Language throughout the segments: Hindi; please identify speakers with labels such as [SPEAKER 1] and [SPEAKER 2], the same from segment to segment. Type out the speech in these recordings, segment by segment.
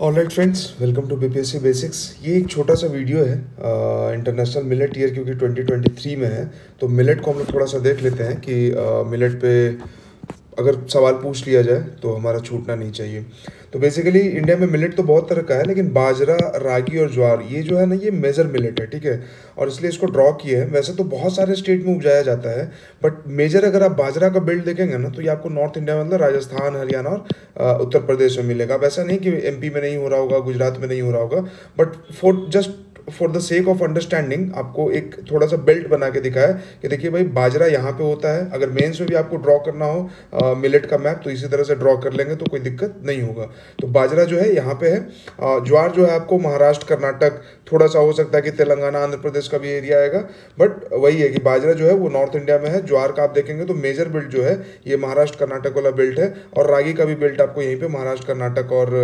[SPEAKER 1] Alright friends, welcome to BPSC basics. ये एक छोटा सा वीडियो है इंटरनेशनल मिलेट ईयर, क्योंकि 2023 में है। तो मिलेट को हम लोग थोड़ा सा देख लेते हैं कि मिलेट पे अगर सवाल पूछ लिया जाए तो हमारा छूटना नहीं चाहिए। तो बेसिकली इंडिया में मिलेट तो बहुत तरह का है, लेकिन बाजरा, रागी और ज्वार ये जो है ना, ये मेजर मिलेट है, ठीक है। और इसलिए इसको ड्रॉ किए हैं। वैसे तो बहुत सारे स्टेट में उपजाया जाता है, बट मेजर अगर आप बाजरा का बिल्ड देखेंगे ना, तो ये आपको नॉर्थ इंडिया में, मतलब राजस्थान, हरियाणा और उत्तर प्रदेश में मिलेगा। अब ऐसा नहीं कि एमपी में नहीं हो रहा होगा, गुजरात में नहीं हो रहा होगा, but for the sake of understanding आपको एक थोड़ा सा बेल्ट बना के दिखाया कि देखिए भाई, बाजरा यहाँ पे होता है। अगर मेंस में भी आपको ड्रॉ करना हो मिलेट का मैप, तो इसी तरह से ड्रॉ कर लेंगे तो कोई दिक्कत नहीं होगा। तो बाजरा जो है यहाँ पे है। ज्वार जो है आपको महाराष्ट्र, कर्नाटक, थोड़ा सा हो सकता है कि तेलंगाना, आंध्र प्रदेश का भी एरिया आएगा, बट वही है कि बाजरा जो है वो नॉर्थ इंडिया में है। ज्वार का आप देखेंगे तो मेजर बेल्ट जो है ये महाराष्ट्र कर्नाटक वाला बेल्ट है, और रागी का भी बेल्ट आपको यहीं पे महाराष्ट्र, कर्नाटक और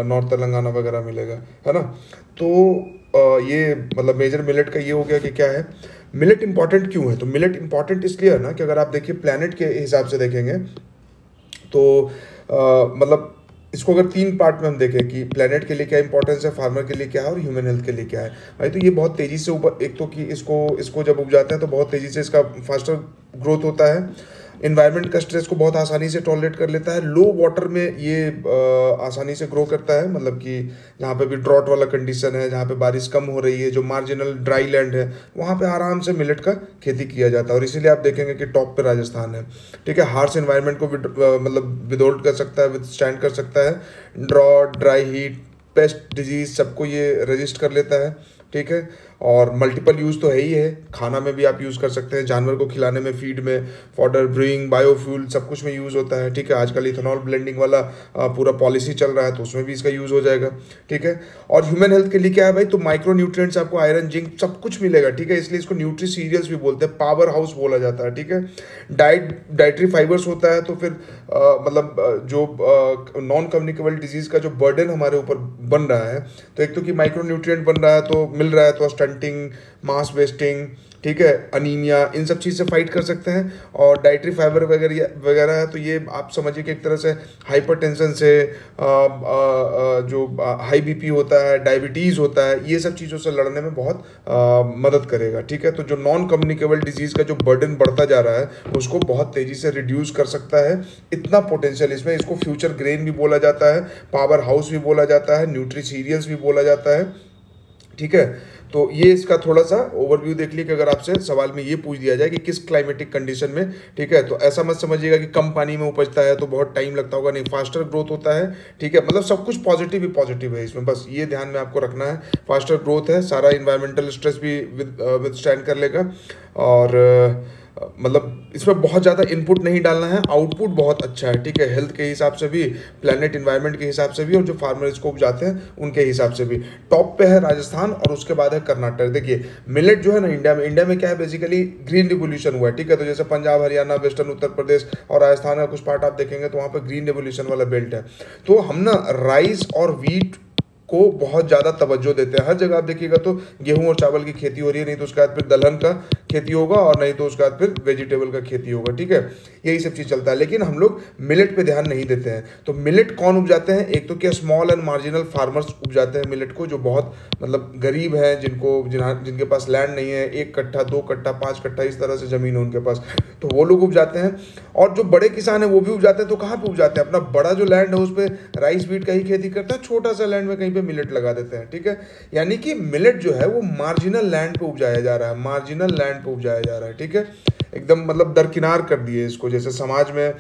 [SPEAKER 1] नॉर्थ तेलंगाना वगैरह मिलेगा, है ना। तो ये मतलब मेजर मिलेट का ये हो गया कि क्या है। मिलेट इंपॉर्टेंट क्यों है? तो मिलेट इंपॉर्टेंट इसलिए है ना कि अगर आप देखिए प्लैनेट के हिसाब से देखेंगे तो मतलब इसको अगर तीन पार्ट में हम देखें कि प्लेनेट के लिए क्या इंपॉर्टेंस है, फार्मर के लिए क्या है और ह्यूमन हेल्थ के लिए क्या है भाई। तो ये बहुत तेज़ी से ऊपर, एक तो कि इसको जब उपजाते हैं तो बहुत तेज़ी से इसका फास्टर ग्रोथ होता है। इन्वायरमेंट का स्ट्रेस को बहुत आसानी से टॉलरेट कर लेता है। लो वाटर में ये आसानी से ग्रो करता है, मतलब कि जहाँ पे भी ड्रॉट वाला कंडीशन है, जहाँ पे बारिश कम हो रही है, जो मार्जिनल ड्राई लैंड है, वहाँ पे आराम से मिलेट का खेती किया जाता है। और इसीलिए आप देखेंगे कि टॉप पे राजस्थान है, ठीक है। हार्श इन्वायरमेंट को मतलब विदहोल्ड कर सकता है, विदस्टैंड कर सकता है। Drought, dry heat, pest, disease, सबको ये रजिस्ट कर लेता है, ठीक है। और मल्टीपल यूज़ तो है ही है। खाना में भी आप यूज़ कर सकते हैं, जानवर को खिलाने में, फीड में, फॉडर, ब्रूइंग, बायोफ्यूल, सब कुछ में यूज़ होता है, ठीक है। आजकल इथेनॉल ब्लेंडिंग वाला पूरा पॉलिसी चल रहा है, तो उसमें भी इसका यूज़ हो जाएगा, ठीक है। और ह्यूमन हेल्थ के लिए क्या है भाई, तो माइक्रो न्यूट्रिएंट्स, आपको आयरन, जिंक, सब कुछ मिलेगा, ठीक है। इसलिए इसको न्यूट्री सीरियल्स भी बोलते हैं, पावर हाउस बोला जाता है, ठीक है। डाइटरी फाइबर्स होता है, तो फिर मतलब जो नॉन कम्युनिकेबल डिजीज़ का जो बर्डन हमारे ऊपर बन रहा है, तो एक तो कि माइक्रो न्यूट्रिएंट बन रहा है, तो मिल रहा है, तो स्टंटिंग, मास वेस्टिंग, ठीक है, अनीमिया, इन सब चीज़ से फाइट कर सकते हैं। और डाइटरी फाइबर वगैरह वगैरह है, तो ये आप समझिए कि एक तरह से हाइपरटेंशन से, जो हाई बीपी होता है, डायबिटीज़ होता है, ये सब चीज़ों से लड़ने में बहुत मदद करेगा, ठीक है। तो जो नॉन कम्युनिकेबल डिजीज़ का जो बर्डन बढ़ता जा रहा है, उसको बहुत तेज़ी से रिड्यूस कर सकता है। इतना पोटेंशियल इसमें। इसको फ्यूचर ग्रेन भी बोला जाता है, पावर हाउस भी बोला जाता है, न्यूट्री सीरियल्स भी बोला जाता है, ठीक है। तो ये इसका थोड़ा सा ओवरव्यू देख लिया कि अगर आपसे सवाल में ये पूछ दिया जाए कि किस क्लाइमेटिक कंडीशन में, ठीक है, तो ऐसा मत समझिएगा कि कम पानी में उपजता है तो बहुत टाइम लगता होगा, नहीं, फास्टर ग्रोथ होता है, ठीक है। मतलब सब कुछ पॉजिटिव ही पॉजिटिव है इसमें, बस ये ध्यान में आपको रखना है। फास्टर ग्रोथ है, सारा इन्वायरमेंटल स्ट्रेस भी विदस्टैंड कर लेगा, और मतलब इसमें बहुत ज़्यादा इनपुट नहीं डालना है, आउटपुट बहुत अच्छा है, ठीक है। हेल्थ के हिसाब से भी, प्लैनेट इन्वायरमेंट के हिसाब से भी, और जो फार्मर इसको उपजाते हैं उनके हिसाब से भी। टॉप पे है राजस्थान और उसके बाद है कर्नाटक। देखिए मिलेट जो है ना, इंडिया में क्या है, बेसिकली ग्रीन रिवोल्यूशन हुआ है, ठीक है। तो जैसे पंजाब, हरियाणा, वेस्टर्न उत्तर प्रदेश और राजस्थान का कुछ पार्ट आप देखेंगे तो वहाँ पर ग्रीन रिवोल्यूशन वाला बेल्ट है। तो हम ना राइस और वीट को बहुत ज़्यादा तवज्जो देते हैं। हर जगह आप देखिएगा तो गेहूं और चावल की खेती हो रही है, नहीं तो उसके बाद फिर दलहन का खेती होगा, और नहीं तो उसके बाद फिर वेजिटेबल का खेती होगा, ठीक है। यही सब चीज़ चलता है, लेकिन हम लोग मिलेट पे ध्यान नहीं देते हैं। तो मिलेट कौन उपजाते हैं? एक तो क्या स्मॉल एंड मार्जिनल फार्मर्स उपजाते हैं मिलेट को, जो बहुत मतलब गरीब हैं, जिनके पास लैंड नहीं है, 1 कट्ठा, 2 कट्ठा, 5 कट्ठा, इस तरह से ज़मीन है उनके पास, तो वो लोग उपजाते हैं। और जो बड़े किसान हैं वो भी उपजाते हैं। तो कहाँ पे उपजाते हैं? अपना बड़ा जो लैंड है उस पर राइस वीट का ही खेती करता है, छोटा सा लैंड में कहीं पे मिलेट लगा देते हैं, ठीक है। यानी कि मिलेट जो है वो मार्जिनल लैंड पे उपजाया जा रहा है, मार्जिनल लैंड पे उपजाया जा रहा है, ठीक है। एकदम मतलब दरकिनार कर दिए इसको। जैसे समाज में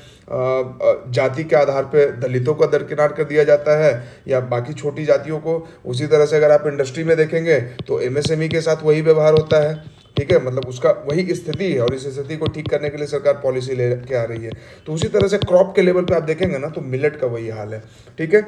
[SPEAKER 1] जाति के आधार पे दलितों का दरकिनार कर दिया जाता है, या बाकी छोटी जातियों को, उसी तरह से अगर आप इंडस्ट्री में देखेंगे तो एमएसएमई के साथ वही व्यवहार होता है, ठीक है। मतलब उसका वही स्थिति है, और इस स्थिति को ठीक करने के लिए सरकार पॉलिसी लेके आ रही है। तो उसी तरह से क्रॉप के लेवल पे आप देखेंगे ना, तो मिलेट का वही हाल है, ठीक है।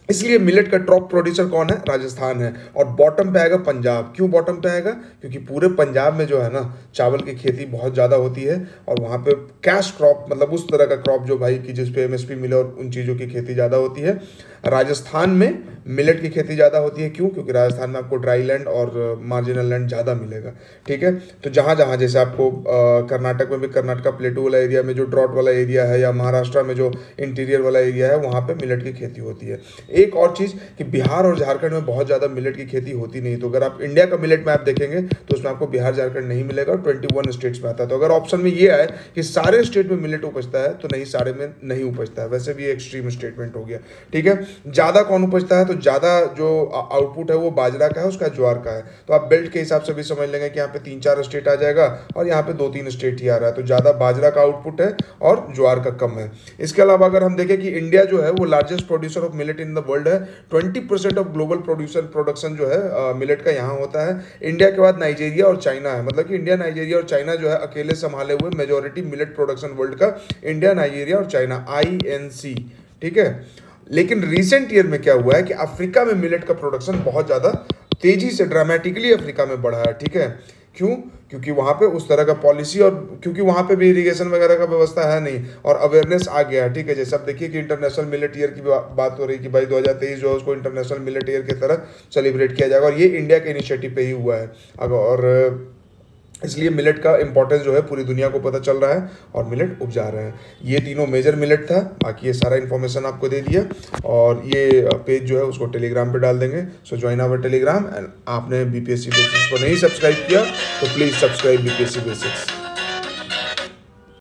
[SPEAKER 1] इसलिए मिलेट का टॉप प्रोड्यूसर कौन है? राजस्थान है। और बॉटम पे आएगा पंजाब। क्यों बॉटम पे आएगा? क्योंकि पूरे पंजाब में जो है ना, चावल की खेती बहुत ज़्यादा होती है, और वहाँ पे कैश क्रॉप, मतलब उस तरह का क्रॉप जो भाई कि जिस पे एमएसपी मिले, और उन चीज़ों की खेती ज़्यादा होती है। राजस्थान में मिलेट की खेती ज़्यादा होती है। क्यों? क्योंकि राजस्थान में आपको ड्राई लैंड और मार्जिनल लैंड ज़्यादा मिलेगा, ठीक है। तो जहाँ जहाँ जैसे आपको कर्नाटक में भी, कर्नाटका प्लेटू वाला एरिया में जो ड्रॉट वाला एरिया है, या महाराष्ट्र में जो इंटीरियर वाला एरिया है, वहाँ पे मिलेट की खेती होती है। एक और चीज़ कि बिहार और झारखंड में बहुत ज़्यादा मिलेट की खेती होती नहीं, तो अगर आप इंडिया का मिलेट मैप देखेंगे तो उसमें आपको बिहार झारखंड नहीं मिलेगा और 21 स्टेट्स में आता है। तो अगर ऑप्शन में ये आए कि सारे स्टेट में मिलेट उपजता है तो नहीं, सारे में नहीं उपजता है। वैसे भी ये एक्सट्रीम स्टेटमेंट हो गया, ठीक है। ज़्यादा कौन उपजता है, तो ज़्यादा जो आउटपुट है वो बाजरा का है, उसका ज्वार का है। तो आप बेल्ट के हिसाब से भी समझ लेंगे कि यहाँ पे 3-4 स्टेट आ जाएगा और यहाँ पे 2-3 स्टेट ही आ रहा है। तो ज़्यादा बाजरा का आउटपुट है और ज्वार का कम है। इसके अलावा अगर हम देखें कि इंडिया जो है वो largest producer of millet in the world है। 20% ऑफ ग्लोबल प्रोडक्शन जो है मिलेट का यहाँ होता है। इंडिया के बाद नाइजीरिया और चाइना है, मतलब कि इंडिया, नाइजीरिया और चाइना जो है अकेले संभाले हुए मेजोरिटी मिलेट प्रोडक्शन वर्ल्ड का, इंडिया, नाइजीरिया और चाइना, INC, ठीक है। लेकिन रिसेंट ईयर में क्या हुआ है कि अफ्रीका में मिलेट का प्रोडक्शन बहुत ज़्यादा तेजी से, ड्रामेटिकली अफ्रीका में बढ़ा है, ठीक है। क्यों? क्योंकि वहाँ पे उस तरह का पॉलिसी, और क्योंकि वहाँ पे भी इरिगेशन वगैरह का व्यवस्था है नहीं और अवेयरनेस आ गया है, ठीक है। जैसे अब देखिए कि इंटरनेशनल मिलेट ईयर की बात हो रही कि भाई 2023 जो है उसको इंटरनेशनल मिलेट ईयर की तरह सेलिब्रेट किया जाएगा, और ये इंडिया के इनिशिएटिव पे ही हुआ है। और इसलिए मिलेट का इंपॉर्टेंस जो है पूरी दुनिया को पता चल रहा है और मिलेट उपजा रहे हैं। ये तीनों मेजर मिलेट था, बाकी ये सारा इन्फॉर्मेशन आपको दे दिया। और ये पेज जो है उसको टेलीग्राम पे डाल देंगे, so join our Telegram. And आपने BPSC बेसिक्स को नहीं सब्सक्राइब किया तो प्लीज़ सब्सक्राइब BPSC बेसिक्स।